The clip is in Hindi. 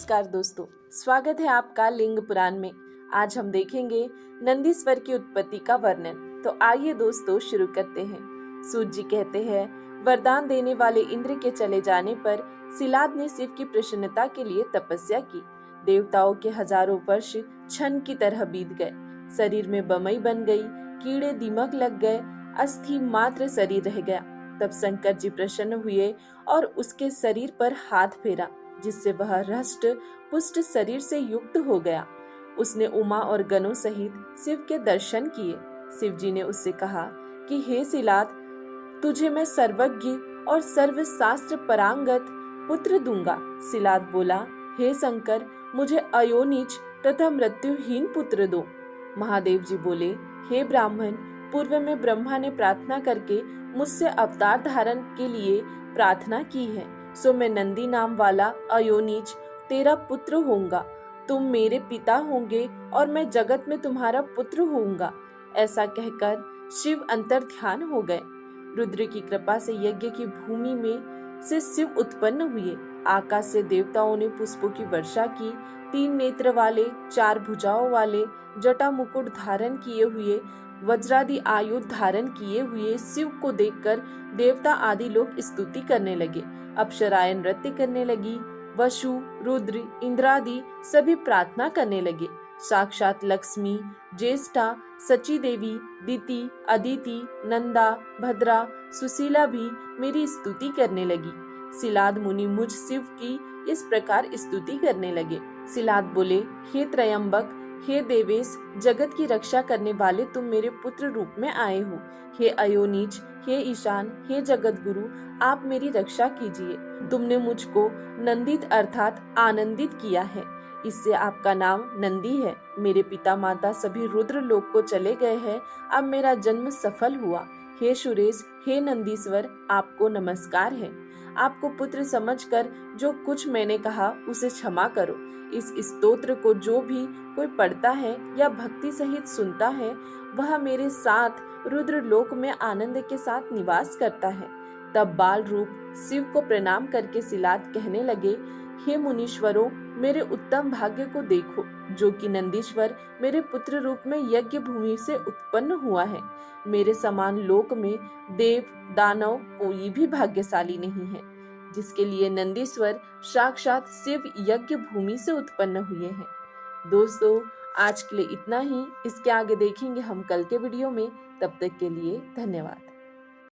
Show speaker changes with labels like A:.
A: नमस्कार दोस्तों, स्वागत है आपका लिंग पुराण में। आज हम देखेंगे नंदीश्वर की उत्पत्ति का वर्णन। तो आइए दोस्तों शुरू करते हैं। सूत जी कहते हैं, वरदान देने वाले इंद्र के चले जाने पर सिलाद ने शिव की प्रसन्नता के लिए तपस्या की। देवताओं के हजारों वर्ष क्षण की तरह बीत गए। शरीर में बमई बन गई, कीड़े दीमक लग गए, अस्थि मात्र शरीर रह गया। तब शंकर जी प्रसन्न हुए और उसके शरीर पर हाथ फेरा, जिससे वह हृष्ट पुष्ट शरीर से युक्त हो गया। उसने उमा और गणों सहित शिव के दर्शन किए। शिव जी ने उससे कहा कि हे सिलाद, तुझे मैं सर्वज्ञ और सर्वशास्त्र परांगत पुत्र दूंगा। सिलाद बोला, हे शंकर, मुझे अयोनिज तथा मृत्युहीन पुत्र दो। महादेव जी बोले, हे ब्राह्मण, पूर्व में ब्रह्मा ने प्रार्थना करके मुझसे अवतार धारण के लिए प्रार्थना की है, सो मैं नंदी नाम वाला अयोनिज तेरा पुत्र होऊंगा। तुम मेरे पिता होंगे और मैं जगत में तुम्हारा पुत्र होऊंगा। ऐसा कहकर शिव अंतर ध्यान हो गए। रुद्र की कृपा से यज्ञ की भूमि में से शिव उत्पन्न हुए। आकाश से देवताओं ने पुष्पों की वर्षा की। 3 नेत्र वाले, 4 भुजाओं वाले, जटा मुकुट धारण किए हुए, वज्रादि आयुध धारण किए हुए शिव को देखकर देवता आदि लोग स्तुति करने लगे। अप्सराएं नृत्य करने लगी। वसु, रुद्र, इंद्रादि सभी प्रार्थना करने लगे। साक्षात लक्ष्मी, ज्येष्ठा, सची देवी, दिति, अदिति, नंदा, भद्रा, सुशीला भी मेरी स्तुति करने लगी। सिलाद मुनि मुझ शिव की इस प्रकार स्तुति करने लगे। सिलाद बोले, हे त्रयंबक, हे देवेश, जगत की रक्षा करने वाले तुम मेरे पुत्र रूप में आए हो। हे अयोनिज, हे ईशान, हे जगत गुरु, आप मेरी रक्षा कीजिए। तुमने मुझको नंदित अर्थात आनंदित किया है, इससे आपका नाम नंदी है। मेरे पिता माता सभी रुद्र लोक को चले गए हैं, अब मेरा जन्म सफल हुआ। हे सुरेश, हे नंदीश्वर, आपको नमस्कार है। आपको पुत्र समझकर जो कुछ मैंने कहा उसे क्षमा करो। इस स्तोत्र को जो भी कोई पढ़ता है या भक्ति सहित सुनता है, वह मेरे साथ रुद्र लोक में आनंद के साथ निवास करता है। तब बाल रूप शिव को प्रणाम करके सिलाद कहने लगे, हे मुनीश्वरों, मेरे उत्तम भाग्य को देखो, जो कि नंदीश्वर मेरे पुत्र रूप में यज्ञ भूमि से उत्पन्न हुआ है। मेरे समान लोक में देव दानव कोई भी भाग्यशाली नहीं है, जिसके लिए नंदीश्वर साक्षात शिव यज्ञ भूमि से उत्पन्न हुए हैं। दोस्तों, आज के लिए इतना ही। इसके आगे देखेंगे हम कल के वीडियो में। तब तक के लिए धन्यवाद।